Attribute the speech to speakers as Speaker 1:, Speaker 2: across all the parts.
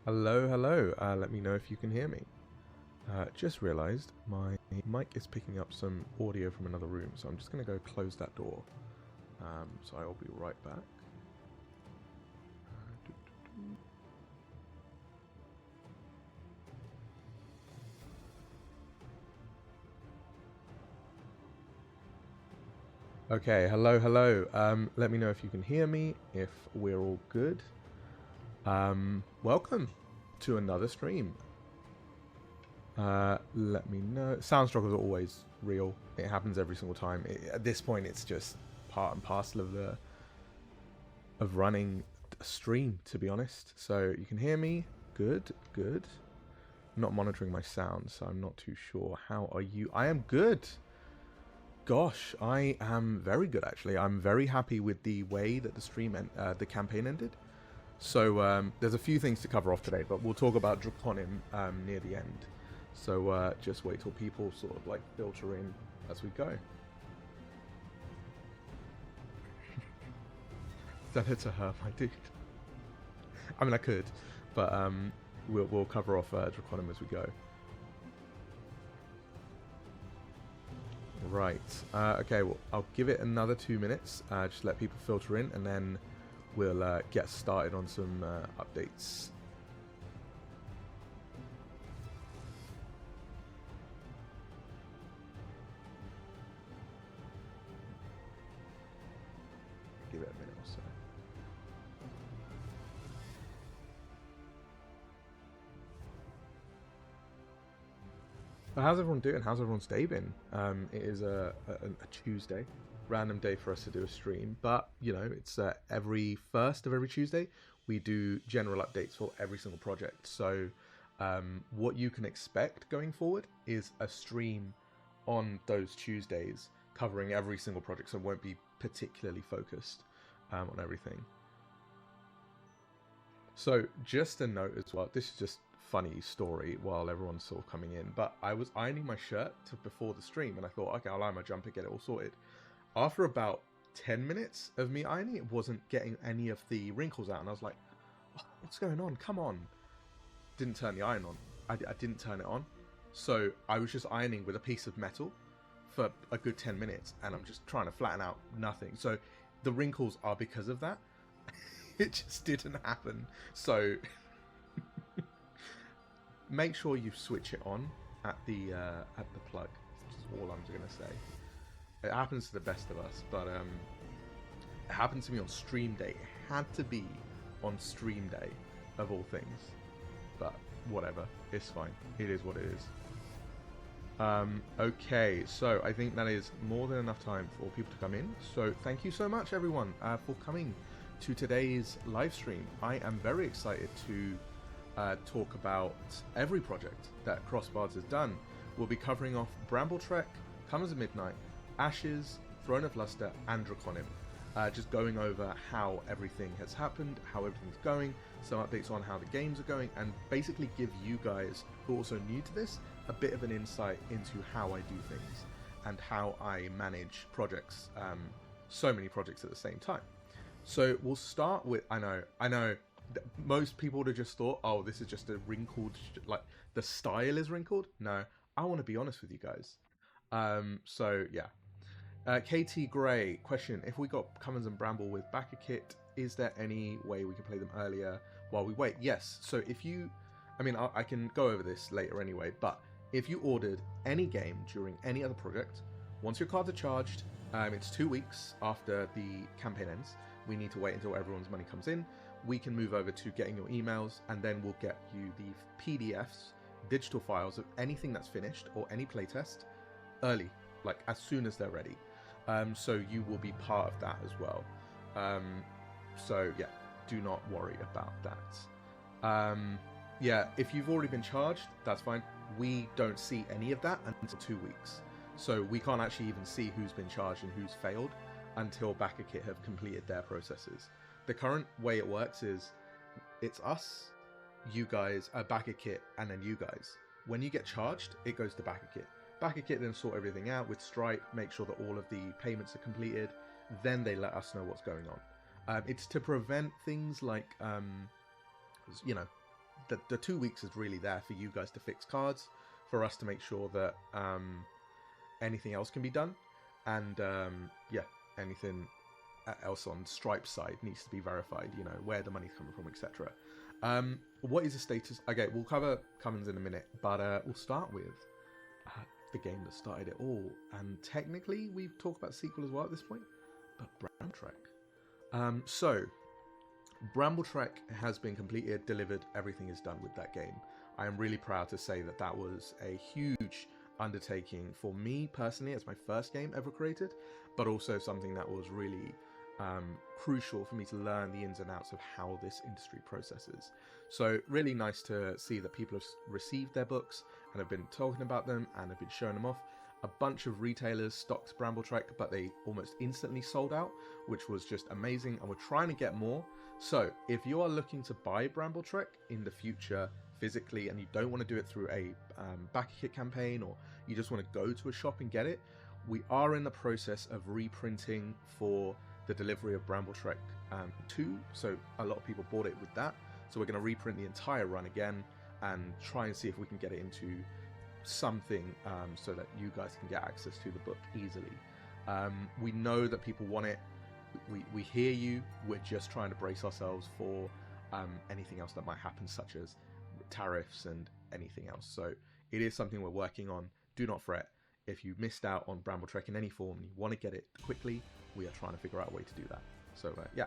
Speaker 1: Hello, hello. Let me know if you can hear me. Just realized my mic is picking up some audio from another room, so I'm just going to go close that door. So I'll be right back. Okay, hello, hello. Let me know if you can hear me, if we're all good. Welcome to another stream. Let me know. Sound struggles are always real. It happens every single time. At this point, it's just part and parcel of running a stream, to be honest. So you can hear me. Good, good. I'm not monitoring my sound, so I'm not too sure. How are you? I am good. Gosh, I am very good, actually. I'm very happy with the way that the campaign ended. So there's a few things to cover off today, but we'll talk about Draconim near the end. So just wait till people sort of like filter in as we go. Send it to her, my dude. I mean, I could, but we'll cover off Draconim as we go. Right. Okay, well, I'll give it another 2 minutes. Just let people filter in, and then we'll get started on some updates. Give it a minute or so. But how's everyone doing? How's everyone's day been? It is a Tuesday, random day for us to do a stream, but you know, it's every first of every Tuesday we do general updates for every single project. So what you can expect going forward is a stream on those Tuesdays covering every single project, so it won't be particularly focused on everything. So just a note as well, this is just funny story while everyone's sort of coming in, but I was ironing my shirt before the stream, and I thought, okay, I'll iron my jumper, get it all sorted. After about 10 minutes of me ironing, it wasn't getting any of the wrinkles out, and I was like, oh, what's going on? Come on. Didn't turn the iron on. I didn't turn it on. So I was just ironing with a piece of metal for a good 10 minutes, and I'm just trying to flatten out nothing. So the wrinkles are because of that. It just didn't happen. So make sure you switch it on at the plug. That's all I'm going to say. It happens to the best of us, but it happened to me on stream day. It had to be on stream day, of all things. But whatever, it's fine. It is what it is. Okay, so I think that is more than enough time for people to come in. So thank you so much, everyone, for coming to today's live stream. I am very excited to talk about every project that Crossbars has done. We'll be covering off Brambletrek, Comers of Midnight, Ashes, Throne of Luster, and Draconim. Just going over how everything has happened, how everything's going, some updates on how the games are going, and basically give you guys, who are also new to this, a bit of an insight into how I do things and how I manage projects, so many projects at the same time. So we'll start with, I know, most people would have just thought, oh, this is just a wrinkled, like, the style is wrinkled. No, I want to be honest with you guys. So, yeah. KT Gray, question, if we got Cummins and Bramble with backer kit, is there any way we can play them earlier while we wait? Yes, so if you, I mean, I can go over this later anyway, but if you ordered any game during any other project, once your cards are charged, it's 2 weeks after the campaign ends. We need to wait until everyone's money comes in. We can move over to getting your emails, and then we'll get you the PDFs, digital files of anything that's finished or any playtest early, like as soon as they're ready. So you will be part of that as well. So yeah, do not worry about that. Yeah, if you've already been charged, that's fine. We don't see any of that until 2 weeks. So we can't actually even see who's been charged and who's failed until backer kit have completed their processes. The current way it works is it's us, you guys, backer kit, and then you guys. When you get charged, it goes to backer kit. Backer kit then sort everything out with Stripe, make sure that all of the payments are completed. Then they let us know what's going on. It's to prevent things like, you know, the 2 weeks is really there for you guys to fix cards, for us to make sure that anything else can be done, and yeah, anything else on Stripe's side needs to be verified. You know, where the money's coming from, etc. What is the status? Okay, we'll cover Cummins in a minute, but we'll start with the game that started it all. And technically, we've talked about the sequel as well at this point, but Bramble Trek. So, Bramble Trek has been completed, delivered, everything is done with that game. I am really proud to say that that was a huge undertaking for me personally as my first game ever created, but also something that was really crucial for me to learn the ins and outs of how this industry processes. So really nice to see that people have received their books and have been talking about them and have been showing them off. A bunch of retailers stocked Bramble Trek, but they almost instantly sold out, which was just amazing, and we're trying to get more. So if you are looking to buy Bramble Trek in the future physically and you don't want to do it through a back kit campaign, or you just want to go to a shop and get it, we are in the process of reprinting for the delivery of Bramble Trek 2, so a lot of people bought it with that. So we're going to reprint the entire run again and try and see if we can get it into something so that you guys can get access to the book easily. We know that people want it. We hear you. We're just trying to brace ourselves for anything else that might happen, such as tariffs and anything else. So it is something we're working on. Do not fret. If you missed out on Bramble Trek in any form and you want to get it quickly, we are trying to figure out a way to do that. So yeah,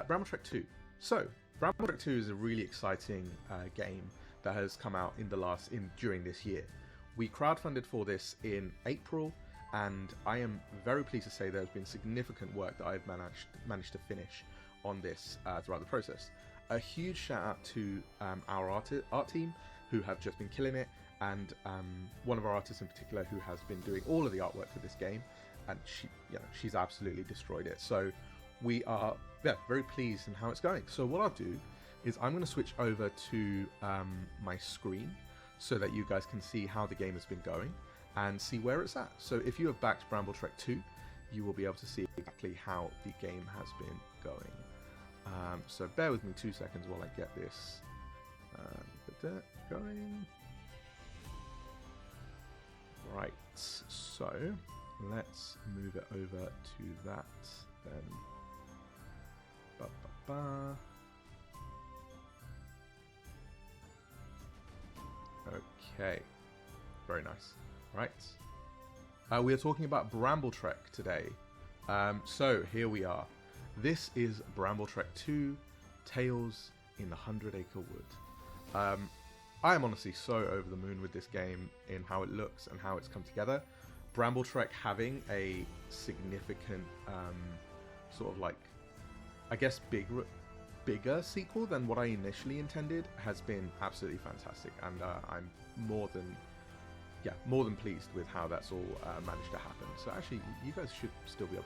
Speaker 1: Bramble Trek 2. So Bramble Trek 2 is a really exciting game that has come out during this year. We crowdfunded for this in April, and I am very pleased to say there's been significant work that I've managed to finish on this throughout the process. A huge shout out to our art team, who have just been killing it, and one of our artists in particular who has been doing all of the artwork for this game, and she's absolutely destroyed it. So we are very pleased in how it's going. So what I'll do is I'm going to switch over to my screen so that you guys can see how the game has been going and see where it's at. So if you have backed Bramble Trek 2, you will be able to see exactly how the game has been going. So bear with me 2 seconds while I get this going. Right, so let's move it over to that then. Okay, very nice. Right, we are talking about Bramble Trek today. So here we are. This is Bramble Trek 2, Tales in the 100 Acre Wood. I am honestly so over the moon with this game in how it looks and how it's come together. Bramble Trek having a significant sort of like, I guess, bigger sequel than what I initially intended has been absolutely fantastic, and I'm more than pleased with how that's all managed to happen. So actually, you guys should still be able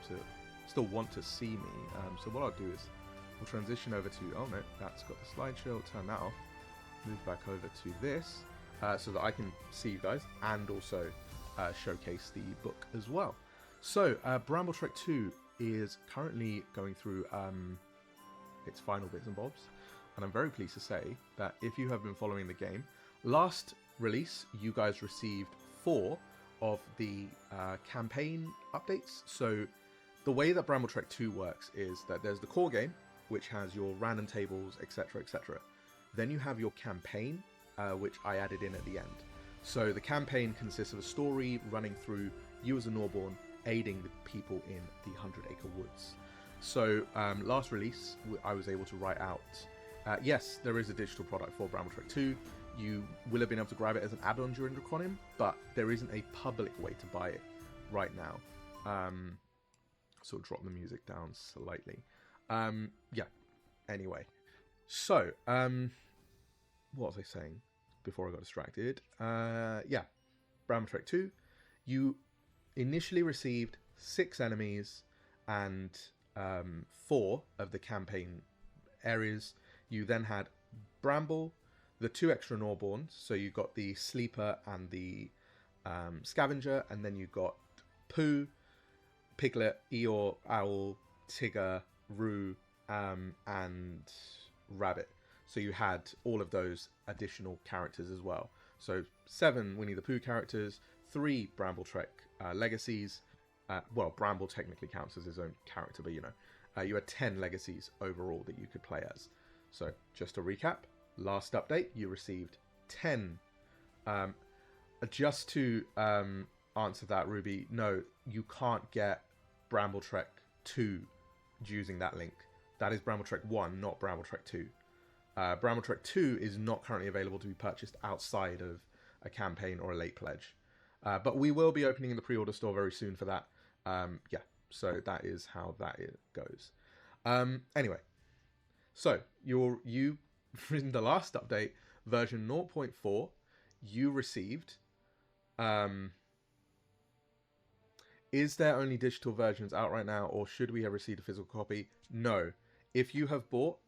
Speaker 1: to want to see me. So what I'll do is we'll transition over to, oh no, that's got the slideshow. I'll turn that off. Move back over to this so that I can see you guys and also showcase the book as well. So Bramble Trek 2 is currently going through its final bits and bobs, and I'm very pleased to say that if you have been following the game, last release you guys received 4 of the campaign updates. So the way that Bramble Trek 2 works is that there's the core game, which has your random tables, etc, etc. Then you have your campaign, which I added in at the end. So the campaign consists of a story running through you as a Norborn aiding the people in the 100 Acre Woods. So last release, I was able to write out, yes, there is a digital product for Bramble Trek 2. You will have been able to grab it as an add-on during Draconim, but there isn't a public way to buy it right now. So drop the music down slightly. Yeah, anyway. So, what was I saying before I got distracted? Yeah, Bramble Trek 2. You initially received 6 enemies and 4 of the campaign areas. You then had Bramble, the 2 extra Norborns, so you got the Sleeper and the Scavenger, and then you got Pooh, Piglet, Eeyore, Owl, Tigger, Roo, and Rabbit. So you had all of those additional characters as well. So 7 Winnie the Pooh characters, 3 Bramble Trek legacies. Well, Bramble technically counts as his own character, but you know, you had 10 legacies overall that you could play as. So just to recap, last update you received 10. Just to answer that, Ruby, no, you can't get Bramble Trek 2 using that link. That is Bramble Trek 1, not Bramble Trek 2. Bramble Trek 2 is not currently available to be purchased outside of a campaign or a late pledge. But we will be opening the pre-order store very soon for that. Yeah, so that is how that goes. Anyway, so you in the last update, version 0.4, you received... is there only digital versions out right now, or should we have received a physical copy? No. If you have bought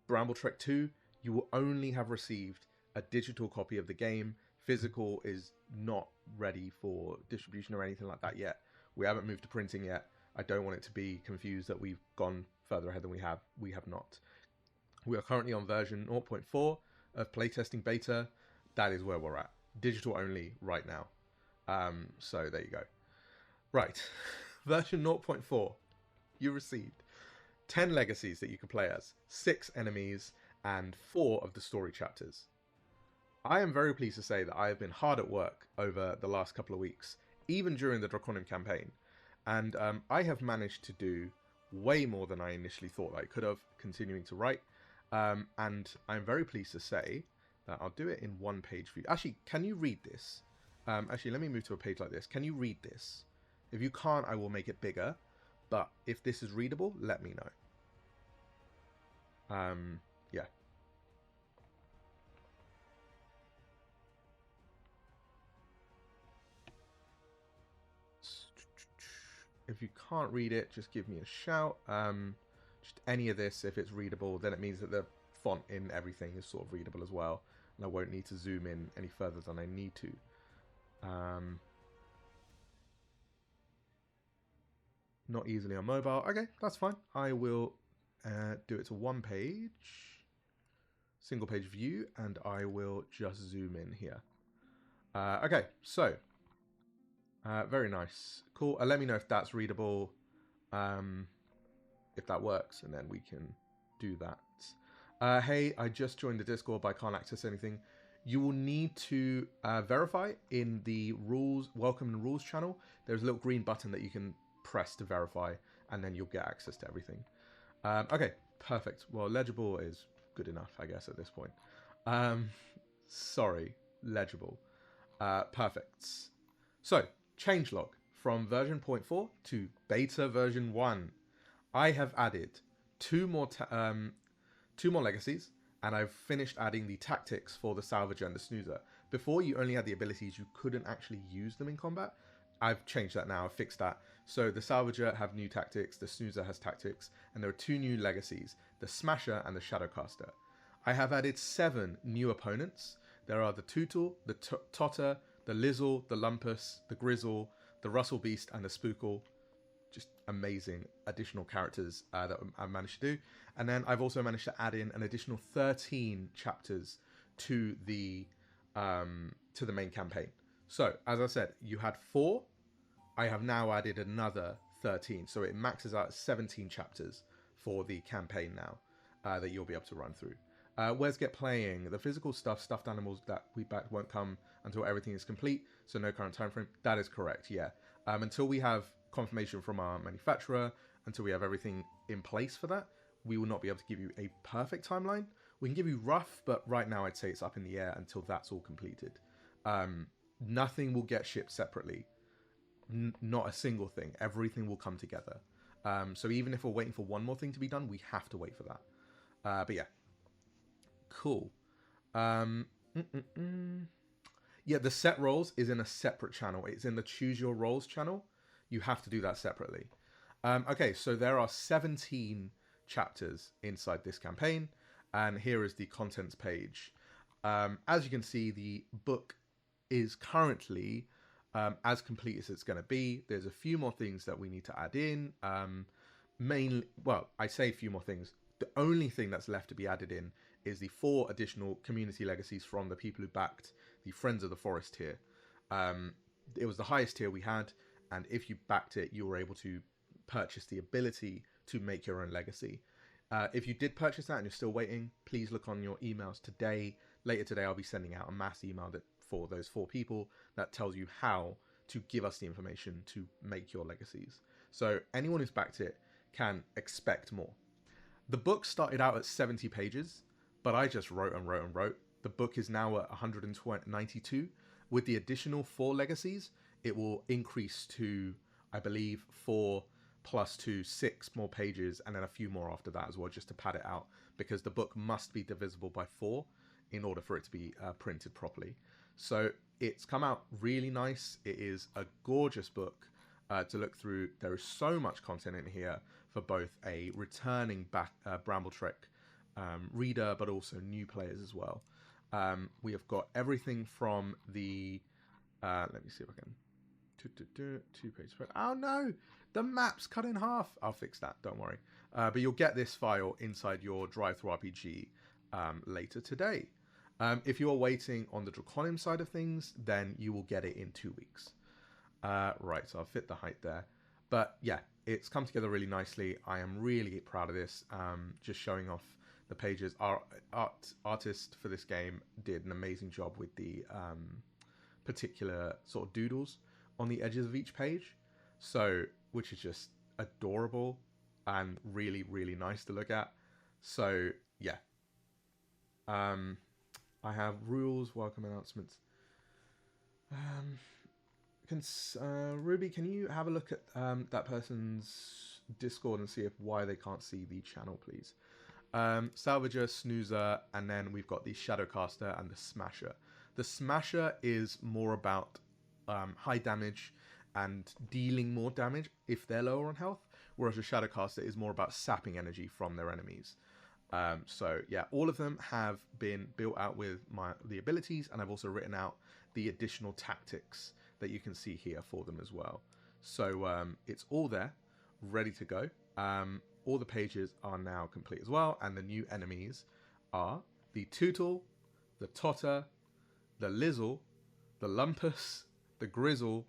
Speaker 1: Bramble Trek 2, you will only have received a digital copy of the game. Physical is not ready for distribution or anything like that yet. We haven't moved to printing yet. I don't want it to be confused that we've gone further ahead than we have. We have not. We are currently on version 0.4 of playtesting beta. That is where we're at. Digital only right now. So there you go. Right. Version 0.4. You received 10 legacies that you can play as, 6 enemies, and 4 of the story chapters. I am very pleased to say that I have been hard at work over the last couple of weeks, even during the Draconium campaign, and I have managed to do way more than I initially thought I could have, continuing to write, and I'm very pleased to say that I'll do it in one page view. Actually, can you read this? Actually, let me move to a page like this. Can you read this? If you can't, I will make it bigger, but if this is readable, let me know. Yeah. If you can't read it, just give me a shout. Just any of this, if it's readable, then it means that the font in everything is sort of readable as well, and I won't need to zoom in any further than I need to. Not easily on mobile. Okay, that's fine. I will do it to one page, single page view, and I will just zoom in here. Okay, so very nice, cool. Let me know if that's readable, if that works, and then we can do that. Hey, I just joined the Discord, but I can't access anything. You will need to verify in the rules, welcome and rules channel. There's a little green button that you can press to verify, and then you'll get access to everything. Okay, perfect. Well, legible is good enough, I guess, at this point. Sorry, legible. Perfect. So, changelog from version 0.4 to beta version 1. I have added two more legacies, and I've finished adding the tactics for the salvager and the snoozer. Before, you only had the abilities, you couldn't actually use them in combat. I've changed that now, I've fixed that. So the salvager have new tactics, the snoozer has tactics, and there are 2 new legacies, the smasher and the shadowcaster. I have added 7 new opponents. There are the Tootle, the Totter, the Lizzle, the Lumpus, the Grizzle, the Russell Beast, and the Spookle. Just amazing additional characters that I've managed to do. And then I've also managed to add in an additional 13 chapters to the main campaign. So, as I said, you had 4. I have now added another 13. So it maxes out 17 chapters for the campaign now that you'll be able to run through. Where's Get Playing? The physical stuff, stuffed animals that we backed won't come until everything is complete. So no current time frame. That is correct, yeah. Until we have confirmation from our manufacturer, until we have everything in place for that, we will not be able to give you a perfect timeline. We can give you rough, but right now I'd say it's up in the air until that's all completed. Nothing will get shipped separately. Not a single thing. Everything will come together. So even if we're waiting for one more thing to be done, we have to wait for that. But yeah. Cool. Yeah, the set roles is in a separate channel. It's in the Choose Your Roles channel. You have to do that separately. Okay, so there are 17 chapters inside this campaign. And here is the contents page. As you can see, the book is currently as complete as it's going to be. There's a few more things that we need to add in. Mainly, well, I say a few more things. The only thing that's left to be added in is the 4 additional community legacies from the people who backed the Friends of the Forest tier. It was the highest tier we had, and if you backed it, you were able to purchase the ability to make your own legacy. If you did purchase that and you're still waiting, please look on your emails today. Later today, I'll be sending out a mass email that for those 4 people that tells you how to give us the information to make your legacies. So anyone who's backed it can expect more. The book started out at 70 pages, but I just wrote and wrote and wrote. The book is now at 192. With the additional 4 legacies, it will increase to, I believe, 4 plus 2, 6 more pages, and then a few more after that as well, just to pad it out, because the book must be divisible by 4 in order for it to be printed properly. So it's come out really nice. It is a gorgeous book to look through. There is so much content in here for both a returning back Bramble Trek reader, but also new players as well. We have got everything from the let me see if I can 2 pages per. Oh no, the map's cut in half. I'll fix that, don't worry. But you'll get this file inside your drive-through RPG later today. If you're waiting on the Draconium side of things, then you will get it in 2 weeks. Right, so I'll fit the height there. But yeah, it's come together really nicely. I am really proud of this. Just showing off the pages. Our artist for this game did an amazing job with the particular sort of doodles on the edges of each page. So, which is just adorable and really, really nice to look at. So, yeah. I have rules, welcome announcements. Ruby, can you have a look at that person's Discord and see why they can't see the channel, please? Salvager, Snoozer, and then we've got the Shadowcaster and the Smasher. The Smasher is more about high damage and dealing more damage if they're lower on health, whereas the Shadowcaster is more about sapping energy from their enemies. So yeah, all of them have been built out with the abilities, and I've also written out the additional tactics that you can see here for them as well. So it's all there, ready to go. All the pages are now complete as well, and the new enemies are the Tootle, the Totter, the Lizzle, the Lumpus, the Grizzle,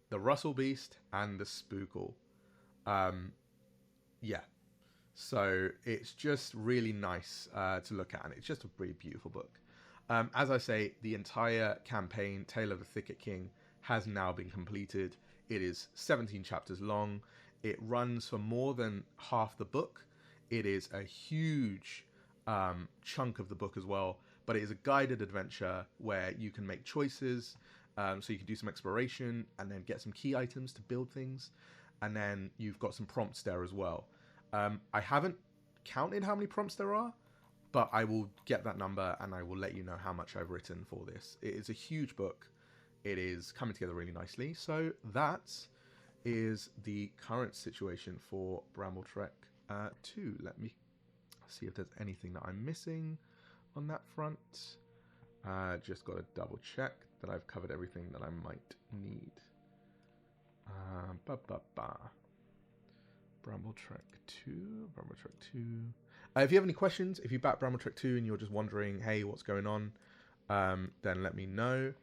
Speaker 1: the Russell Beast, and the Spookle. Yeah. So it's just really nice to look at, and it's just a really beautiful book. As I say, the entire campaign, Tale of the Thicket King, has now been completed. It is 17 chapters long. It runs for more than half the book. It is a huge chunk of the book as well, but it is a guided adventure where you can make choices. So you can do some exploration and then get some key items to build things. And then you've got some prompts there as well. I haven't counted how many prompts there are, but I will get that number and I will let you know how much I've written for this. It is a huge book. It is coming together really nicely. So that is the current situation for Bramble Trek 2. Let me see if there's anything that I'm missing on that front. Just got to double check that I've covered everything that I might need. Bramble Trek 2. Bramble Trek 2. If you have any questions, if you back Bramble Trek 2 and you're just wondering, hey, what's going on, then let me know.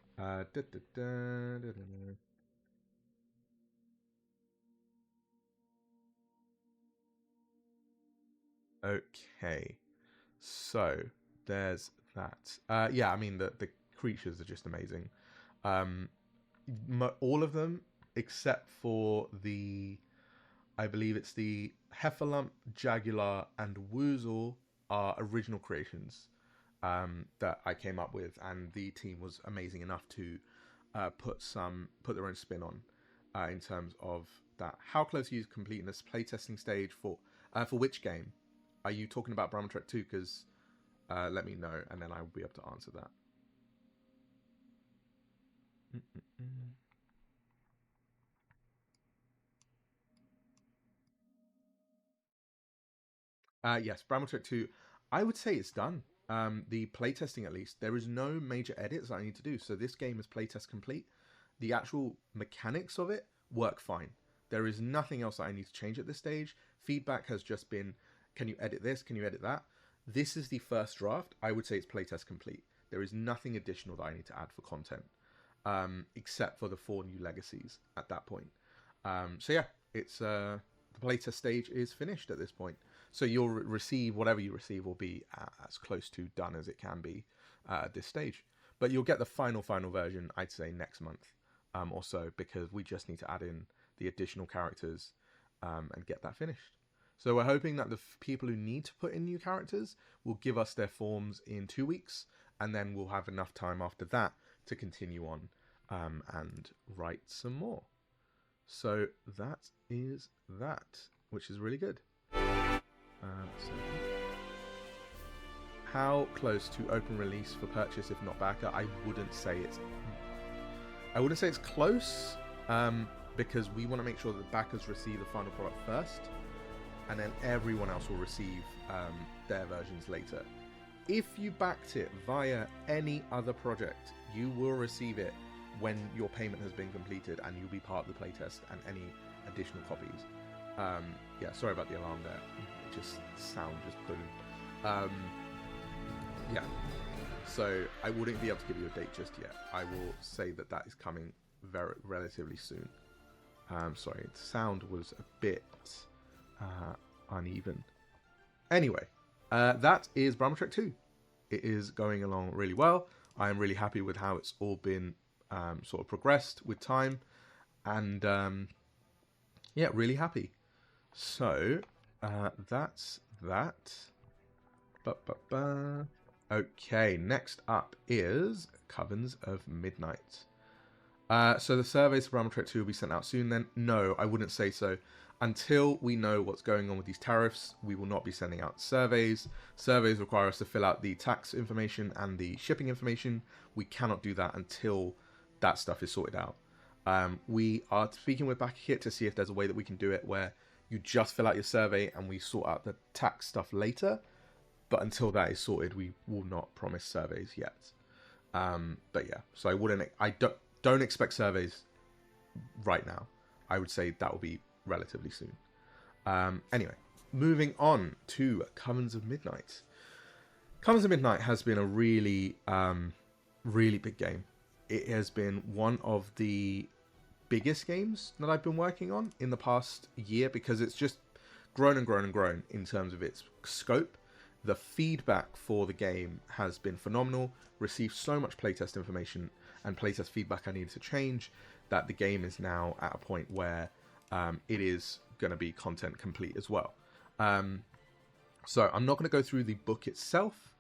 Speaker 1: Okay, so there's that. Yeah, I mean, the creatures are just amazing. All of them except for I believe it's the Heffalump, Jagular, and Woozle are original creations that I came up with, and the team was amazing enough to put their own spin on in terms of that. How close are you to completing this playtesting stage for which game? Are you talking about Bramble Trek 2? Because let me know, and then I will be able to answer that. Yes, Bramble Trek 2. I would say it's done. The playtesting, at least, there is no major edits I need to do. So this game is playtest complete. The actual mechanics of it work fine. There is nothing else that I need to change at this stage. Feedback has just been can you edit this? Can you edit that? This is the first draft. I would say it's playtest complete. There is nothing additional that I need to add for content, except for the 4 new legacies at that point. So yeah, it's the playtest stage is finished at this point. So you'll receive whatever you receive will be as close to done as it can be at this stage. But you'll get the final version, I'd say, next month or so, because we just need to add in the additional characters and get that finished. So we're hoping that the people who need to put in new characters will give us their forms in 2 weeks, and then we'll have enough time after that to continue on and write some more. So that is that, which is really good. So how close to open release for purchase if not backer? I wouldn't say it's close, because we want to make sure that the backers receive the final product first, and then everyone else will receive their versions later. If you backed it via any other project, you will receive it when your payment has been completed, and you'll be part of the playtest and any additional copies. Yeah, sorry about the alarm there. It just sound just boom. Yeah, so I wouldn't be able to give you a date just yet. I will say that is coming relatively soon. Sorry, the sound was a bit uneven. Anyway, that is Brahma Trek 2. It is going along really well. I am really happy with how it's all been sort of progressed with time, and yeah, really happy. So that's that. Okay, next up is Covens of Midnight. So the surveys for Brahma Trek 2 will be sent out soon then? No, I wouldn't say so. Until we know what's going on with these tariffs, we will not be sending out surveys. Surveys require us to fill out the tax information and the shipping information. We cannot do that until that stuff is sorted out. We are speaking with BackerKit to see if there's a way that we can do it where you just fill out your survey and we sort out the tax stuff later. But until that is sorted, we will not promise surveys yet. But yeah, so I don't expect surveys right now. I would say that will be relatively soon. Anyway, moving on to Covens of Midnight. Covens of Midnight has been a really, really big game. It has been one of the biggest games that I've been working on in the past year, because it's just grown and grown and grown in terms of its scope. The feedback for the game has been phenomenal. Received so much playtest information and playtest feedback I needed to change that the game is now at a point where it is going to be content complete as well. So I'm not going to go through the book itself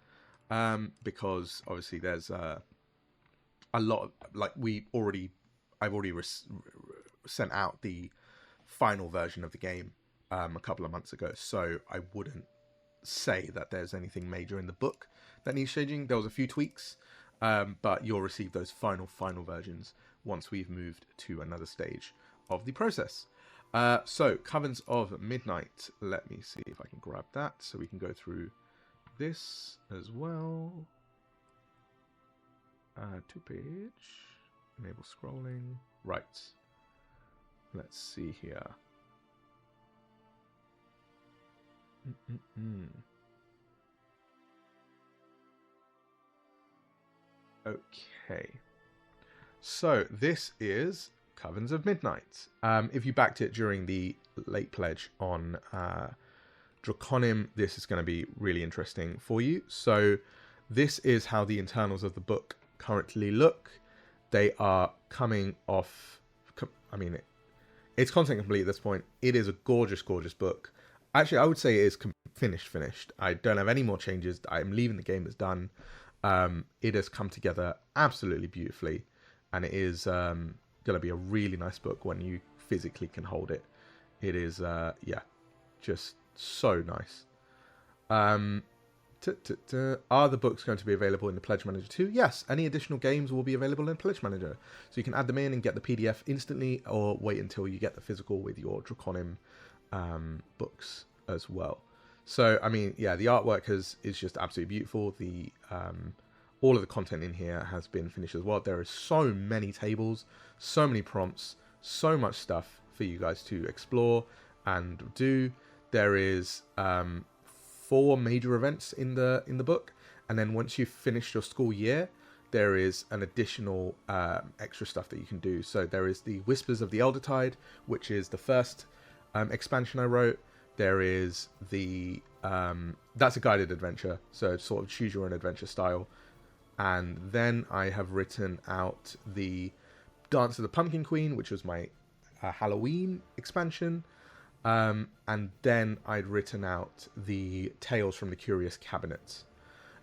Speaker 1: because obviously there's a lot of, like, I've already sent out the final version of the game a couple of months ago, so I wouldn't say that there's anything major in the book that needs changing. There was a few tweaks, but you'll receive those final versions once we've moved to another stage of the process. So Covens of Midnight, let me see if I can grab that so we can go through this as well. To page, enable scrolling, right, let's see here. Okay, so this is Covens of Midnight. If you backed it during the late pledge on Draconim, this is going to be really interesting for you. So this is how the internals of the book currently look. They are coming off, I mean, it's content complete at this point. It is a gorgeous book. Actually, I would say it is finished. I don't have any more changes. I'm leaving the game as done. It has come together absolutely beautifully, and it is going to be a really nice book when you physically can hold it. It is, yeah, just so nice. Are the books going to be available in the Pledge Manager too? Yes, any additional games will be available in Pledge Manager. So you can add them in and get the PDF instantly, or wait until you get the physical with your Draconim books as well. So, I mean, yeah, the artwork is just absolutely beautiful. The all of the content in here has been finished as well. There are so many tables, so many prompts, so much stuff for you guys to explore and do. There is 4 major events in the book, and then once you've finished your school year, there is an additional extra stuff that you can do. So there is the Whispers of the Elder Tide, which is the first expansion I wrote. There is the that's a guided adventure, so sort of choose your own adventure style. And then I have written out the Dance of the Pumpkin Queen, which was my Halloween expansion. And then I'd written out the Tales from the Curious Cabinet.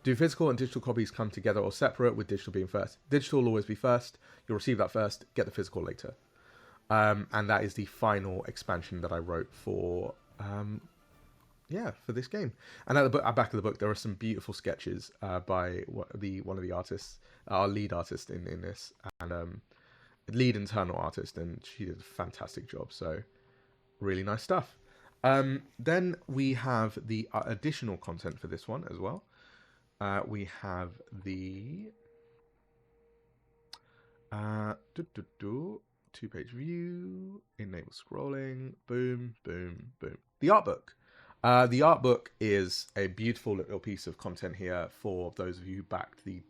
Speaker 1: Do physical and digital copies come together or separate, with digital being first? Digital will always be first. You'll receive that first, get the physical later. And that is the final expansion that I wrote for for this game. And at the back of the book, there are some beautiful sketches by one of the artists, our lead artist in this, and lead internal artist, and she did a fantastic job. So really nice stuff. Then we have the additional content for this one as well. We have the 2-page view, enable scrolling, boom, boom, boom. The art book. The art book is a beautiful little piece of content here for those of you who backed the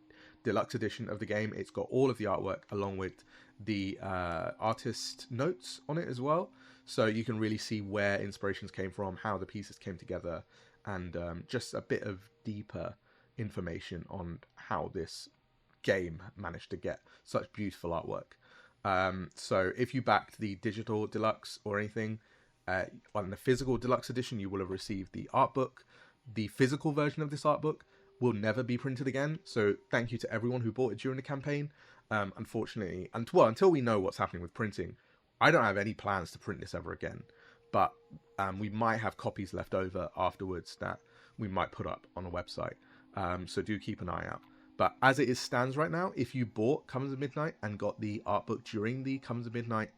Speaker 1: deluxe edition of the game. It's got all of the artwork along with the artist notes on it as well. So you can really see where inspirations came from, how the pieces came together, and just a bit of deeper information on how this game managed to get such beautiful artwork. So if you backed the digital deluxe or anything, on the physical deluxe edition, you will have received the art book. The physical version of this art book will never be printed again. So thank you to everyone who bought it during the campaign. Unfortunately, until we know what's happening with printing, I don't have any plans to print this ever again. But we might have copies left over afterwards that we might put up on the website. So do keep an eye out. But as it stands right now, if you bought Comes of Midnight and got the art book during the Comes of Midnight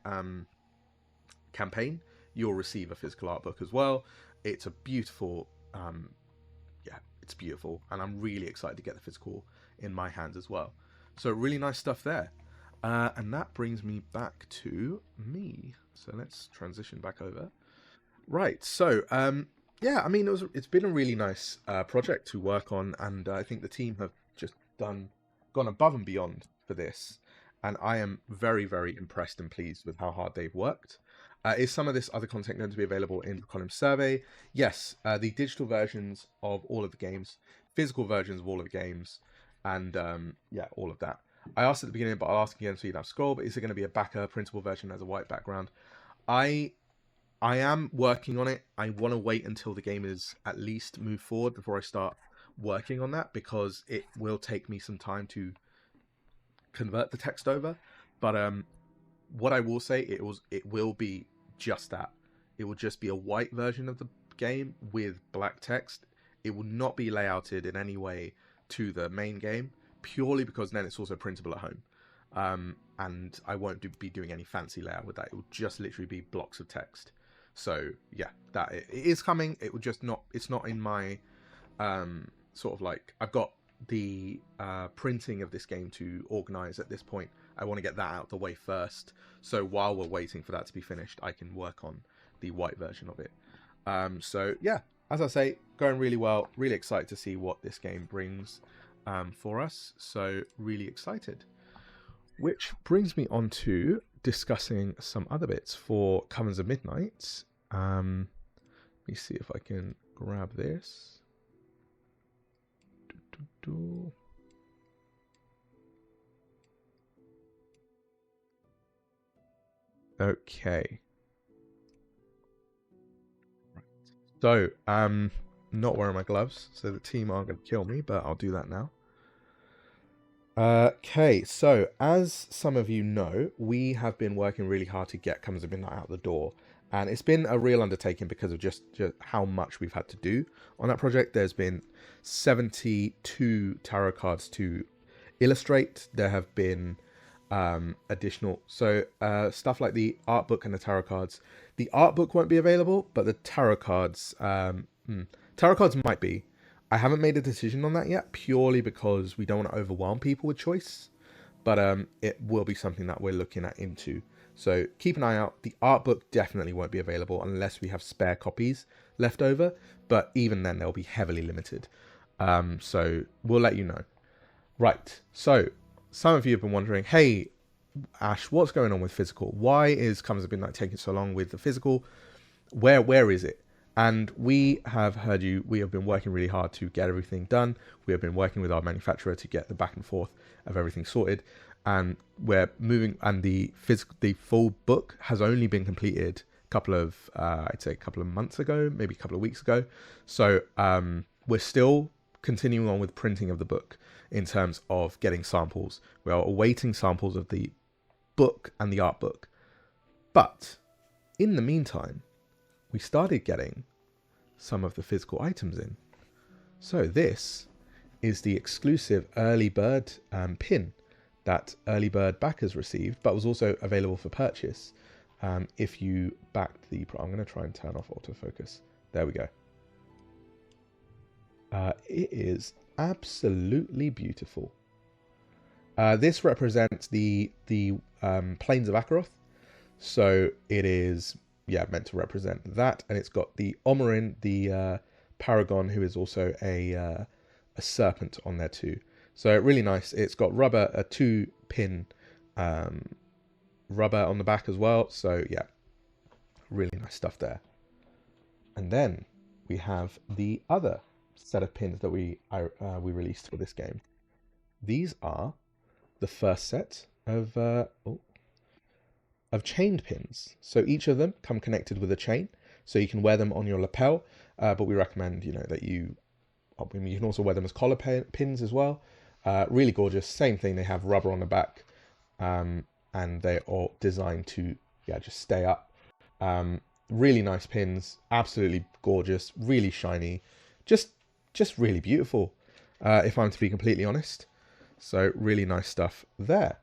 Speaker 1: campaign, you'll receive a physical art book as well. It's a beautiful, it's beautiful, and I'm really excited to get the physical in my hands as well. So really nice stuff there. And that brings me back to me. So let's transition back over. Right, so yeah, I mean, it's been a really nice project to work on, and I think the team have just gone above and beyond for this, and I am very, very impressed and pleased with how hard they've worked. Is some of this other content going to be available in the column survey? Yes, the digital versions of all of the games, physical versions of all of the games, and all of that. I asked at the beginning, but I'll ask again so you don't have to scroll, but is it going to be a backer printable version as a white background? I am working on it. I want to wait until the game is at least moved forward before I start working on that, because it will take me some time to convert the text over. But what I will say, it will be just that. It will just be a white version of the game with black text. It will not be layouted in any way to the main game, purely because then it's also printable at home. And I won't be doing any fancy layout with that. It will just literally be blocks of text. So yeah, that it is coming. It will just not. It's not in my sort of like, I've got the printing of this game to organize at this point. I want to get that out the way first. So while we're waiting for that to be finished, I can work on the white version of it. So yeah, as I say, going really well. Really excited to see what this game brings for us. So really excited. Which brings me on to discussing some other bits for Covens of Midnight. Let me see if I can grab this. Okay. Right. So, not wearing my gloves, so the team aren't going to kill me, but I'll do that now. Okay, so as some of you know, we have been working really hard to get Comes of Midnight out the door, and it's been a real undertaking because of just how much we've had to do on that project. There's been 72 tarot cards to illustrate. There have been additional stuff like the art book and the tarot cards. The art book won't be available, but the tarot cards might be. I haven't made a decision on that yet, purely because we don't want to overwhelm people with choice, but it will be something that we're looking into. So keep an eye out. The art book definitely won't be available unless we have spare copies left over, but even then they'll be heavily limited. So we'll let you know. Right, so some of you have been wondering, hey, Ash, what's going on with physical? Why is Comes of Midnight taking so long with the physical? Where is it? And we have heard you. We have been working really hard to get everything done. We have been working with our manufacturer to get the back and forth of everything sorted. And we're moving, and the full book has only been completed a couple of, I'd say a couple of months ago, maybe a couple of weeks ago. So we're still continuing on with printing of the book in terms of getting samples. We are awaiting samples of the book and the art book. But in the meantime, we started getting some of the physical items in. So this is the exclusive early bird pin that early bird backers received, but was also available for purchase if you backed the... I'm going to try and turn off autofocus. There we go. It is absolutely beautiful. This represents the plains of Akaroth. So it is, yeah, meant to represent that, and it's got the Omorin, the Paragon, who is also a serpent on there too. So really nice. It's got rubber, a 2-pin rubber on the back as well. So yeah, really nice stuff there. And then we have the other set of pins that we released for this game. These are the first set of chained pins. So each of them come connected with a chain, so you can wear them on your lapel. But we recommend, that you can also wear them as collar pins as well. Really gorgeous. Same thing. They have rubber on the back, and they're all designed to just stay up. Really nice pins. Absolutely gorgeous. Really shiny. Just really beautiful. If I'm to be completely honest. So really nice stuff there.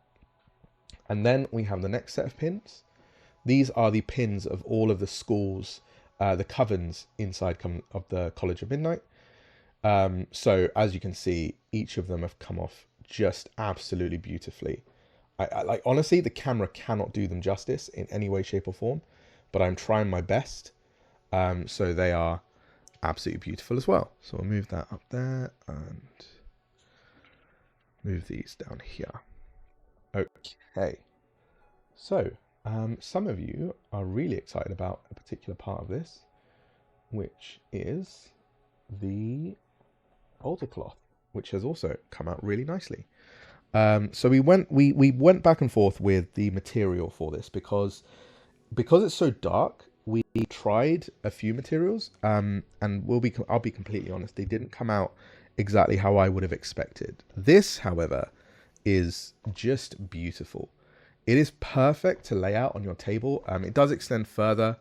Speaker 1: And then we have the next set of pins. These are the pins of all of the schools, the covens inside of the College of Midnight. So as you can see, each of them have come off just absolutely beautifully. I like, honestly, the camera cannot do them justice in any way, shape or form, but I'm trying my best. So they are absolutely beautiful as well. So I'll move that up there and move these down here. Okay, so some of you are really excited about a particular part of this, which is the altar cloth, which has also come out really nicely. So we went back and forth with the material for this because it's so dark. We tried a few materials, and I'll be completely honest, they didn't come out exactly how I would have expected. This, however, is just beautiful. It is perfect to lay out on your table. It does extend further,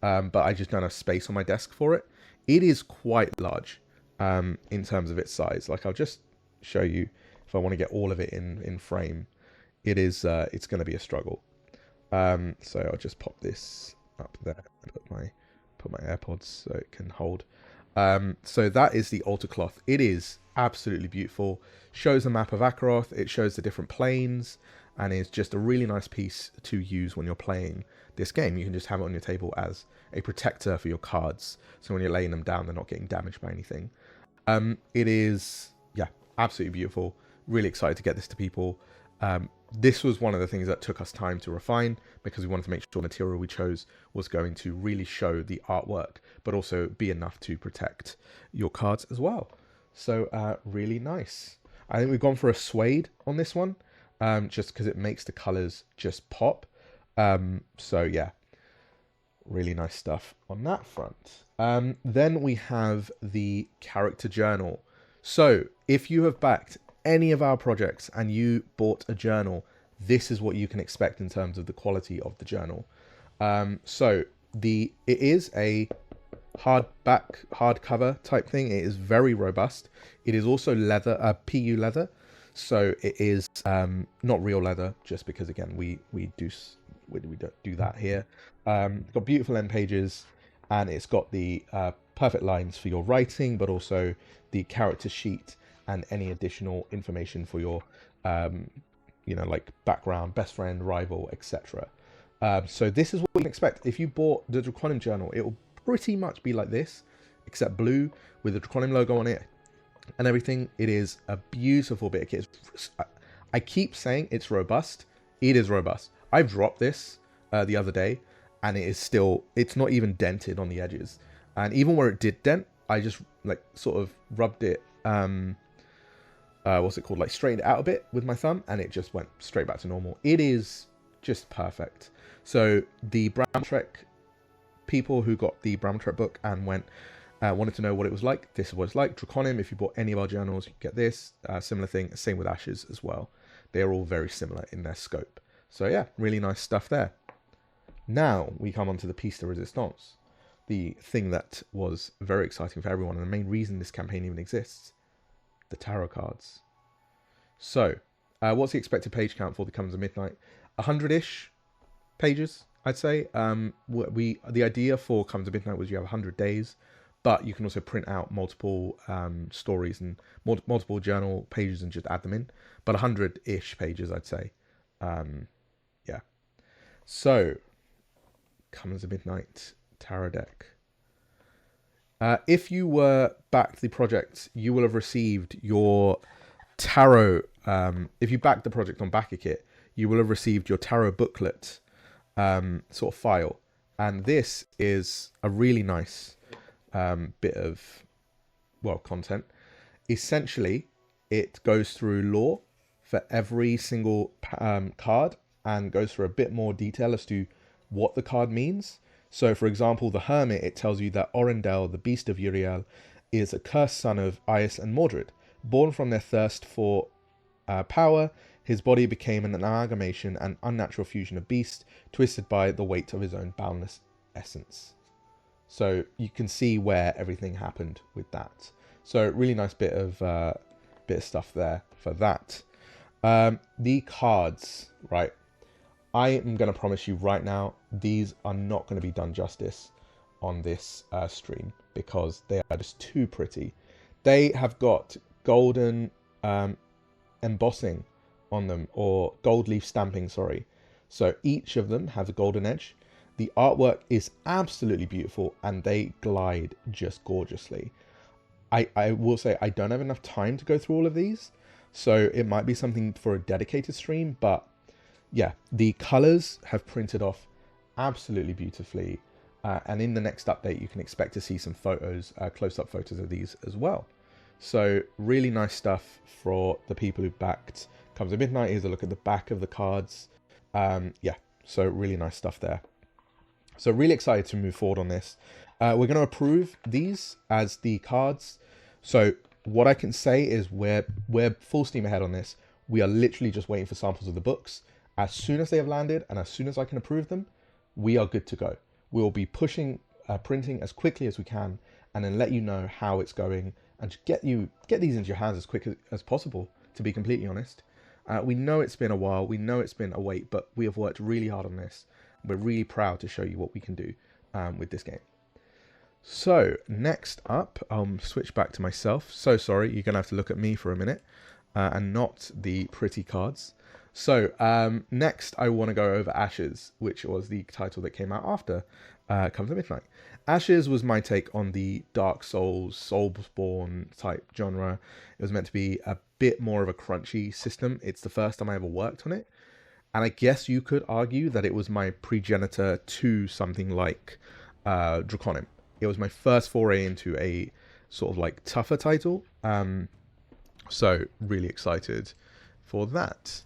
Speaker 1: but I just don't have space on my desk for it. It is quite large in terms of its size. Like, I'll just show you if I want to get all of it in frame. It is it's going to be a struggle. So I'll just pop this up there and put my AirPods so it can hold. So that is the altar cloth. It is absolutely beautiful. Shows a map of Akaroth. It shows the different planes, and is just a really nice piece to use when you're playing this game. You can just have it on your table as a protector for your cards, so when you're laying them down, they're not getting damaged by anything. It is, absolutely beautiful. Really excited to get this to people. This was one of the things that took us time to refine, because we wanted to make sure the material we chose was going to really show the artwork, but also be enough to protect your cards as well. So really nice. I think we've gone for a suede on this one, just because it makes the colors just pop. So yeah, really nice stuff on that front. Then we have the character journal. So if you have backed any of our projects and you bought a journal, this is what you can expect in terms of the quality of the journal. So it is a hardcover type thing. It is very robust. It is also leather, PU leather. So it is not real leather, just because again we don't do that here. It's got beautiful end pages, and it's got the perfect lines for your writing, but also the character sheet and any additional information for your like background, best friend, rival, etc. So this is what you can expect. If you bought the Draconim journal, it will pretty much be like this, except blue with the Draconim logo on it and everything. It is a beautiful bit of kit. I keep saying it's robust. It is robust. I've dropped this the other day, and it is still, it's not even dented on the edges. And even where it did dent, I just like sort of rubbed it, what's it called? Like straightened it out a bit with my thumb, and it just went straight back to normal. It is just perfect. So the Bramtrek people who got the Bramtrek book and wanted to know what it was like, this is what it's like. Draconim, if you bought any of our journals, you get this. Similar thing, same with Ashes as well. They're all very similar in their scope. So yeah, really nice stuff there. Now we come on to the piece de resistance, the thing that was very exciting for everyone, and the main reason this campaign even exists, the tarot cards. So, what's the expected page count for the Comes of Midnight? 100-ish pages, I'd say. The idea for Comes of Midnight was you have 100 days, but you can also print out multiple stories and multiple journal pages and just add them in. But 100-ish pages, I'd say. Yeah. So, Comes of Midnight tarot deck. If you were backed the project, you will have received your tarot. If you backed the project on BackerKit, you will have received your tarot booklet sort of file. And this is a really nice bit of, well, content. Essentially, it goes through lore for every single card and goes through a bit more detail as to what the card means. So, for example, the Hermit, it tells you that Orendel, the beast of Uriel, is a cursed son of Aias and Mordred. Born from their thirst for power, his body became an amalgamation and unnatural fusion of beast, twisted by the weight of his own boundless essence. So you can see where everything happened with that. So really nice bit of stuff there for that. The cards, right? I am going to promise you right now, these are not going to be done justice on this stream because they are just too pretty. They have got golden embossing on them, or gold leaf stamping, sorry. So each of them has a golden edge. The artwork is absolutely beautiful and they glide just gorgeously. I will say I don't have enough time to go through all of these, so it might be something for a dedicated stream, but yeah, the colors have printed off absolutely beautifully. And in the next update, you can expect to see some photos, close-up photos of these as well. So really nice stuff for the people who backed Comes of Midnight. Here's a look at the back of the cards. Yeah, so really nice stuff there. So really excited to move forward on this. We're going to approve these as the cards. So what I can say is we're full steam ahead on this. We are literally just waiting for samples of the books. As soon as they have landed and as soon as I can approve them, we are good to go. We will be pushing printing as quickly as we can, and then let you know how it's going, and get these into your hands as quick as possible, to be completely honest. We know it's been a while, we know it's been a wait, but we have worked really hard on this. We're really proud to show you what we can do with this game. So next up, I'll switch back to myself. So sorry, you're gonna have to look at me for a minute and not the pretty cards. So next I want to go over Ashes, which was the title that came out after Comes of Midnight. Ashes was my take on the Dark Souls, Soulsborne type genre. It was meant to be a bit more of a crunchy system. It's the first time I ever worked on it. And I guess you could argue that it was my progenitor to something like Draconim. It was my first foray into a sort of like tougher title. So really excited for that.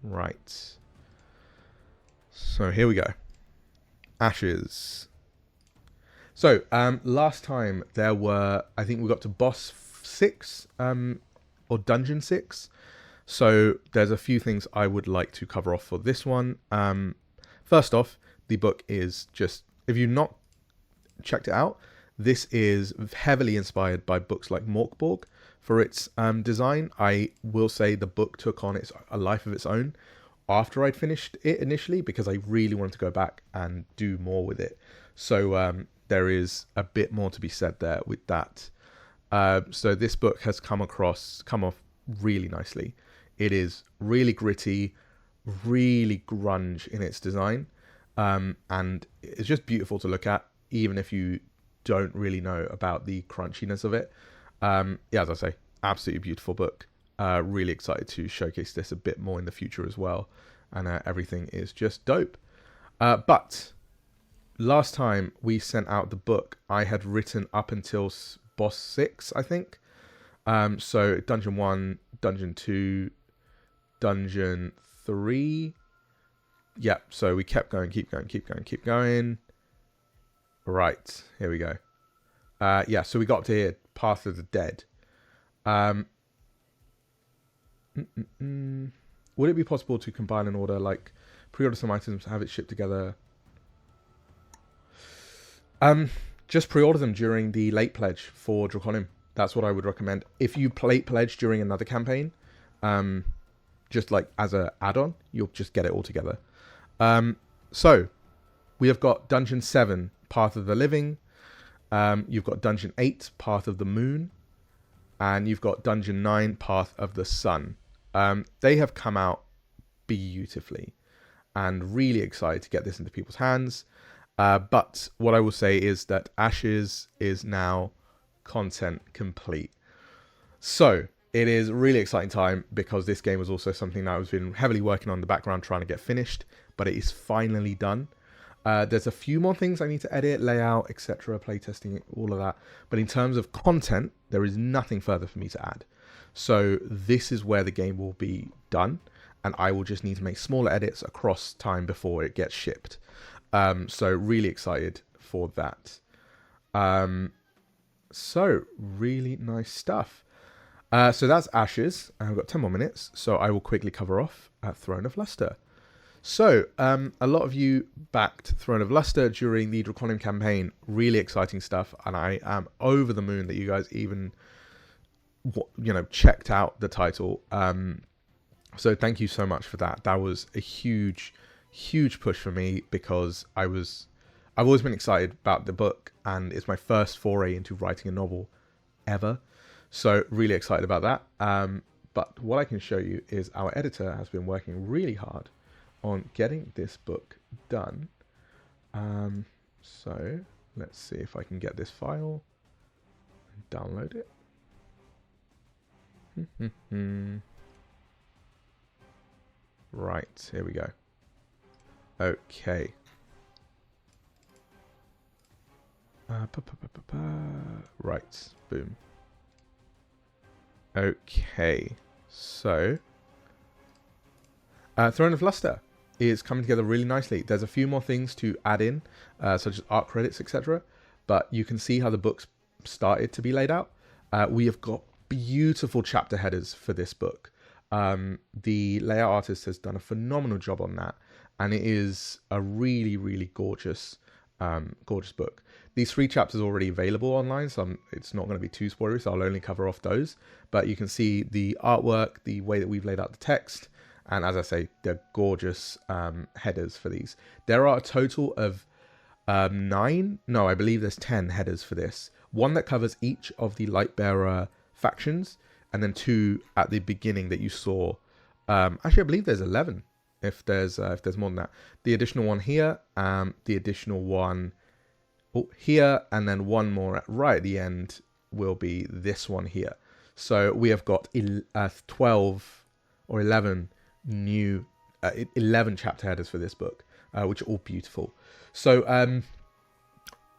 Speaker 1: Right. So here we go. Ashes. So last time there were, I think we got to boss 6 or dungeon 6. So there's a few things I would like to cover off for this one. First off, the book is just, if you've not checked it out, this is heavily inspired by books like Morkborg for its design. I will say the book took on a life of its own after I'd finished it initially, because I really wanted to go back and do more with it. So there is a bit more to be said there with that. So this book has come off really nicely. It is really gritty, really grunge in its design, and it's just beautiful to look at, even if you don't really know about the crunchiness of it. Yeah, as I say, absolutely beautiful book. Really excited to showcase this a bit more in the future as well, and everything is just dope. But last time we sent out the book, I had written up until boss 6, I think. So dungeon 1, dungeon 2, dungeon 3. Yeah, so we kept going, keep going. Right, here we go. Yeah, so we got to here, Path of the Dead. Would it be possible to combine an order, like pre-order some items, have it shipped together? Just pre-order them during the late pledge for Draconium. That's what I would recommend. If you late pledge during another campaign, just like as a add-on, you'll just get it all together. So we have got Dungeon 7, Path of the Living. You've got Dungeon 8, Path of the Moon. And you've got Dungeon 9, Path of the Sun. They have come out beautifully, and really excited to get this into people's hands. But what I will say is that Ashes is now content complete. So it is a really exciting time, because this game was also something that I've been heavily working on in the background trying to get finished, but it is finally done. There's a few more things I need to edit, layout, etc., playtesting, all of that. But in terms of content, there is nothing further for me to add. So this is where the game will be done, and I will just need to make smaller edits across time before it gets shipped. So really excited for that. So really nice stuff. So that's Ashes. I've got 10 more minutes, so I will quickly cover off at Throne of Luster. So, a lot of you backed Throne of Luster during the Draconium campaign. Really exciting stuff, and I am over the moon that you guys even, checked out the title. So thank you so much for that. That was a huge, huge push for me, because I've always been excited about the book, and it's my first foray into writing a novel ever. So really excited about that. But what I can show you is our editor has been working really hard on getting this book done. So let's see if I can get this file and download it. Right, here we go. Okay. Right, boom. Okay, so Throne of Luster is coming together really nicely. There's a few more things to add in, such as art credits, etc. But you can see how the book's started to be laid out. We have got beautiful chapter headers for this book. The layout artist has done a phenomenal job on that, and it is a really, really gorgeous, gorgeous book. These 3 chapters are already available online, so it's not going to be too spoilery, so I'll only cover off those. But you can see the artwork, the way that we've laid out the text, and as I say, they're gorgeous headers for these. There are a total of 9, no, I believe there's 10 headers for this. One that covers each of the Lightbearer factions, and then 2 at the beginning that you saw. Actually, I believe there's 11 if there's more than that. The additional one here, the additional one here, and then one more right at the end will be this one here. So we have got 12 or 11 new 11 chapter headers for this book, which are all beautiful. So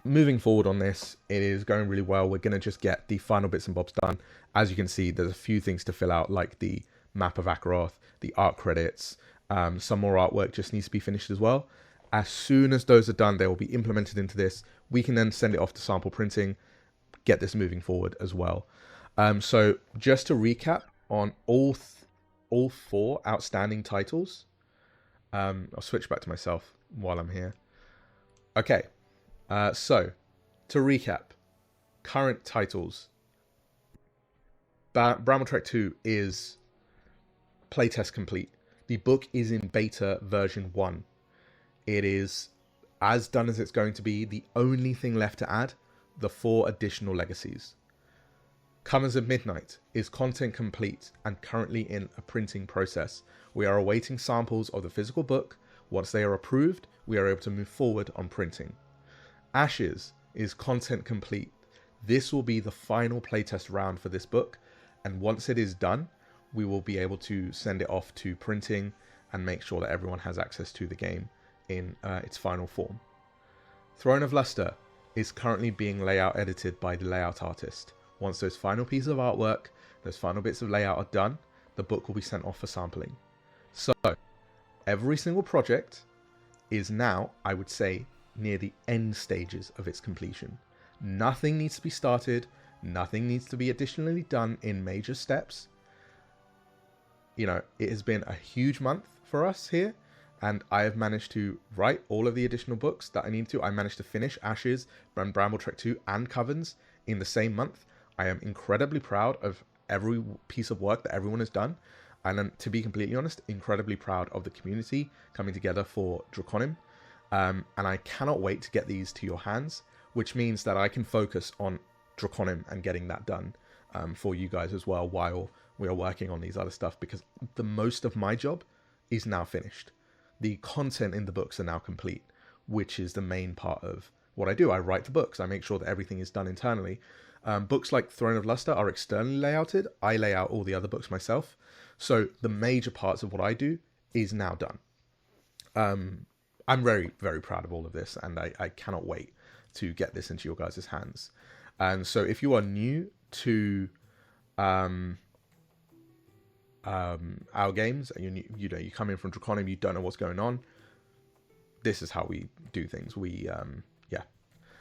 Speaker 1: moving forward on this, it is going really well. We're going to just get the final bits and bobs done. As you can see, there's a few things to fill out, like the map of Akaroth, the art credits, some more artwork just needs to be finished as well. As soon as those are done, they will be implemented into this. We can then send it off to sample printing, get this moving forward as well. So just to recap on all 4 outstanding titles. I'll switch back to myself while I'm here. Okay, so to recap, current titles. Bramble Trek 2 is playtest complete. The book is in beta version 1. It is as done as it's going to be. The only thing left to add, the 4 additional legacies. Comers of Midnight is content complete and currently in a printing process. We are awaiting samples of the physical book. Once they are approved, we are able to move forward on printing. Ashes is content complete. This will be the final playtest round for this book, and once it is done, we will be able to send it off to printing and make sure that everyone has access to the game in its final form. Throne of Luster is currently being layout edited by the layout artist. Once those final pieces of artwork, those final bits of layout are done, the book will be sent off for sampling. So, every single project is now, I would say, near the end stages of its completion. Nothing needs to be started, nothing needs to be additionally done in major steps. You know, it has been a huge month for us here, and I have managed to write all of the additional books that I need to. I managed to finish Ashes, Bramble Trek 2, and Covens in the same month. I am incredibly proud of every piece of work that everyone has done. And to be completely honest, incredibly proud of the community coming together for Draconim. And I cannot wait to get these to your hands, which means that I can focus on Draconim and getting that done for you guys as well while we are working on these other stuff, because the most of my job is now finished. The content in the books are now complete, which is the main part of what I do. I write the books. I make sure that everything is done internally. Books like Throne of Luster are externally layouted. I lay out all the other books myself. So the major parts of what I do is now done. I'm very, very proud of all of this, and I cannot wait to get this into your guys' hands. And so if you are new to our games, and you come in from Draconim, you don't know what's going on, this is how we do things.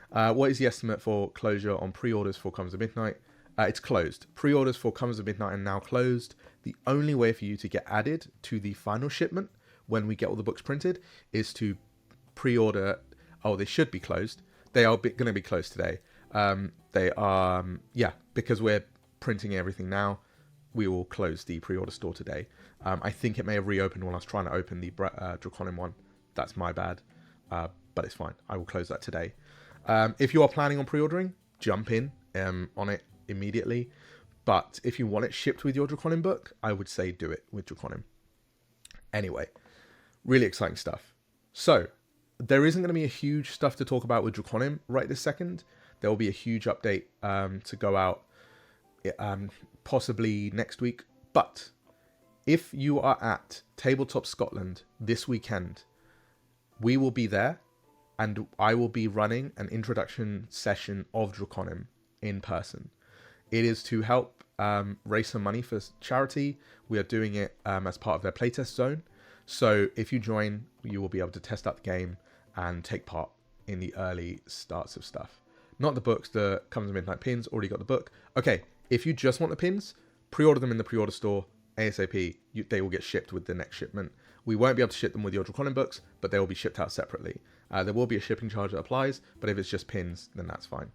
Speaker 1: What is the estimate for closure on pre-orders for Comers of Midnight? It's closed. Pre-orders for Comers of Midnight are now closed. The only way for you to get added to the final shipment when we get all the books printed is to pre-order. Oh, they should be closed. They are going to be closed today. They are, because we're printing everything now, we will close the pre-order store today. I think it may have reopened when I was trying to open the Draconim one. That's my bad, but it's fine. I will close that today. If you are planning on pre-ordering, jump in on it immediately. But if you want it shipped with your Draconim book, I would say do it with Draconim. Anyway, really exciting stuff. So, there isn't going to be a huge stuff to talk about with Draconim right this second. There will be a huge update to go out possibly next week. But if you are at Tabletop Scotland this weekend, we will be there. And I will be running an introduction session of Draconim in person. It is to help raise some money for charity. We are doing it as part of their playtest zone. So if you join, you will be able to test out the game and take part in the early starts of stuff. Not the books, the Comers of Midnight pins, already got the book. Okay, if you just want the pins, pre-order them in the pre-order store ASAP. They will get shipped with the next shipment. We won't be able to ship them with your Draconim books, but they will be shipped out separately. There will be a shipping charge that applies, but if it's just pins, then that's fine.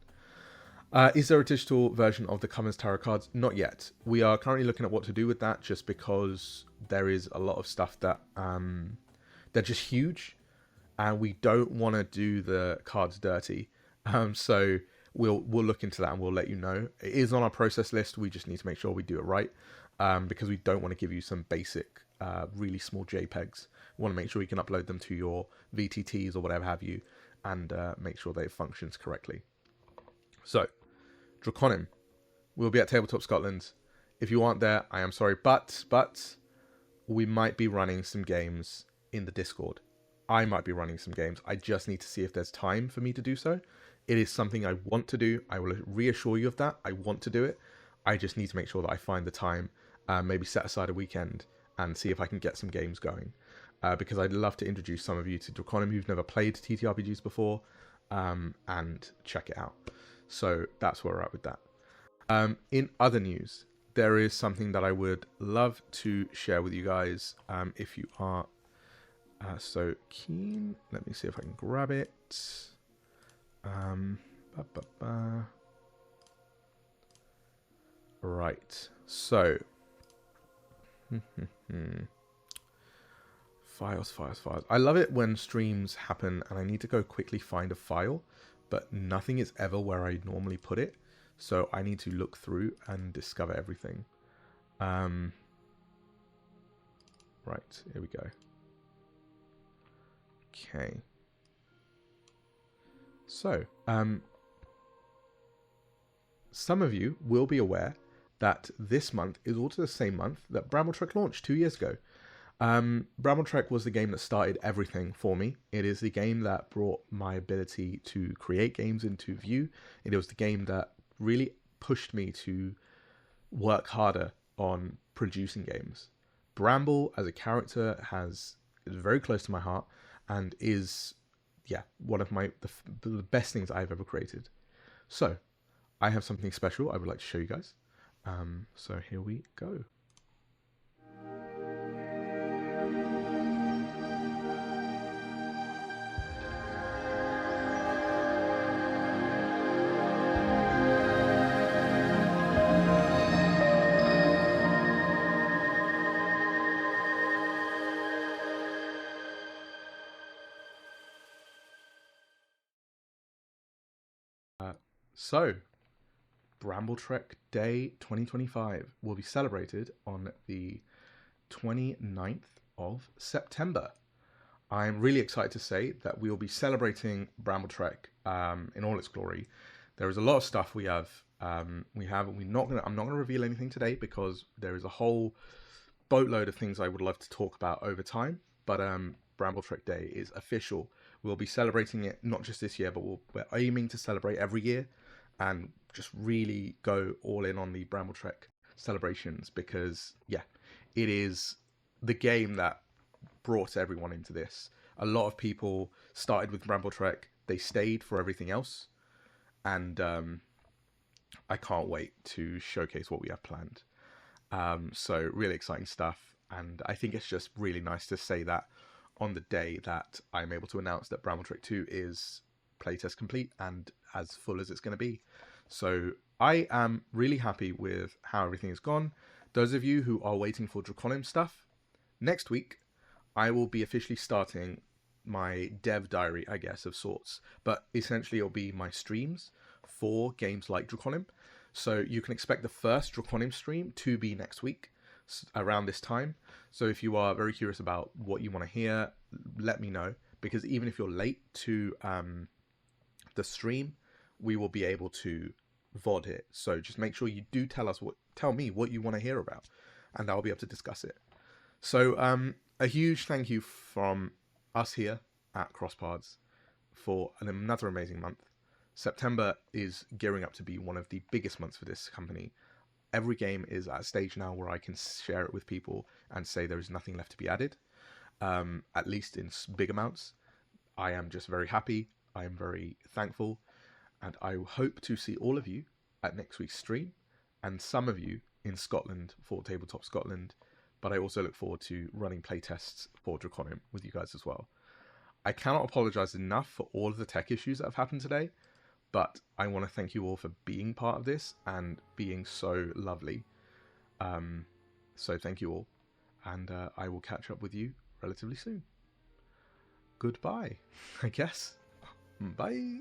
Speaker 1: Is there a digital version of the Comers Tarot cards? Not yet. We are currently looking at what to do with that, just because there is a lot of stuff that they're just huge, and we don't want to do the cards dirty. So we'll look into that and we'll let you know. It is on our process list. We just need to make sure we do it right, because we don't want to give you some basic, really small JPEGs. We want to make sure you can upload them to your VTTs or whatever have you, and make sure they functions correctly. So, Draconim, we'll be at Tabletop Scotland. If you aren't there, I am sorry, but we might be running some games in the Discord. I might be running some games. I just need to see if there's time for me to do so. It is something I want to do. I will reassure you of that. I want to do it. I just need to make sure that I find the time, maybe set aside a weekend and see if I can get some games going. Because I'd love to introduce some of you to Draconim who've never played TTRPGs before, and check it out. So that's where we're at with that. In other news, there is something that I would love to share with you guys, if you are so keen. Let me see if I can grab it. Right, so files. I love it when streams happen and I need to go quickly find a file, but nothing is ever where I normally put it. So I need to look through and discover everything. Right, here we go. Okay. So, some of you will be aware that this month is also the same month that Bramble Trek launched 2 years ago. Bramble Trek was the game that started everything for me. It is the game that brought my ability to create games into view. It was the game that really pushed me to work harder on producing games. Bramble as a character is very close to my heart and is, yeah, one of the best things I've ever created. So I have something special I would like to show you guys. So here we go. So, Bramble Trek Day 2025 will be celebrated on the 29th of September. I'm really excited to say that we will be celebrating Bramble Trek in all its glory. There is a lot of stuff we have. I'm not gonna reveal anything today because there is a whole boatload of things I would love to talk about over time. But Bramble Trek Day is official. We'll be celebrating it not just this year, but we're aiming to celebrate every year and just really go all in on the Bramble Trek celebrations because, yeah, it is the game that brought everyone into this. A lot of people started with Bramble Trek, they stayed for everything else, and I can't wait to showcase what we have planned. So really exciting stuff, and I think it's just really nice to say that on the day that I'm able to announce that Bramble Trek 2 is playtest complete and as full as it's going to be. So I am really happy with how everything has gone. Those of you who are waiting for Draconim stuff, next week I will be officially starting my dev diary, I guess, of sorts. But essentially it'll be my streams for games like Draconim. So you can expect the first Draconim stream to be next week around this time. So if you are very curious about what you want to hear, let me know. Because even if you're late to the stream, we will be able to VOD it. So just make sure you do tell me what you want to hear about, and I'll be able to discuss it. So a huge thank you from us here at Crosspaths for another amazing month. September is gearing up to be one of the biggest months for this company. Every game is at a stage now where I can share it with people and say there is nothing left to be added, at least in big amounts. I am just very happy. I am very thankful. And I hope to see all of you at next week's stream and some of you in Scotland for Tabletop Scotland. But I also look forward to running playtests for Draconim with you guys as well. I cannot apologize enough for all of the tech issues that have happened today, but I want to thank you all for being part of this and being so lovely. So thank you all, and I will catch up with you relatively soon. Goodbye, I guess. Bye.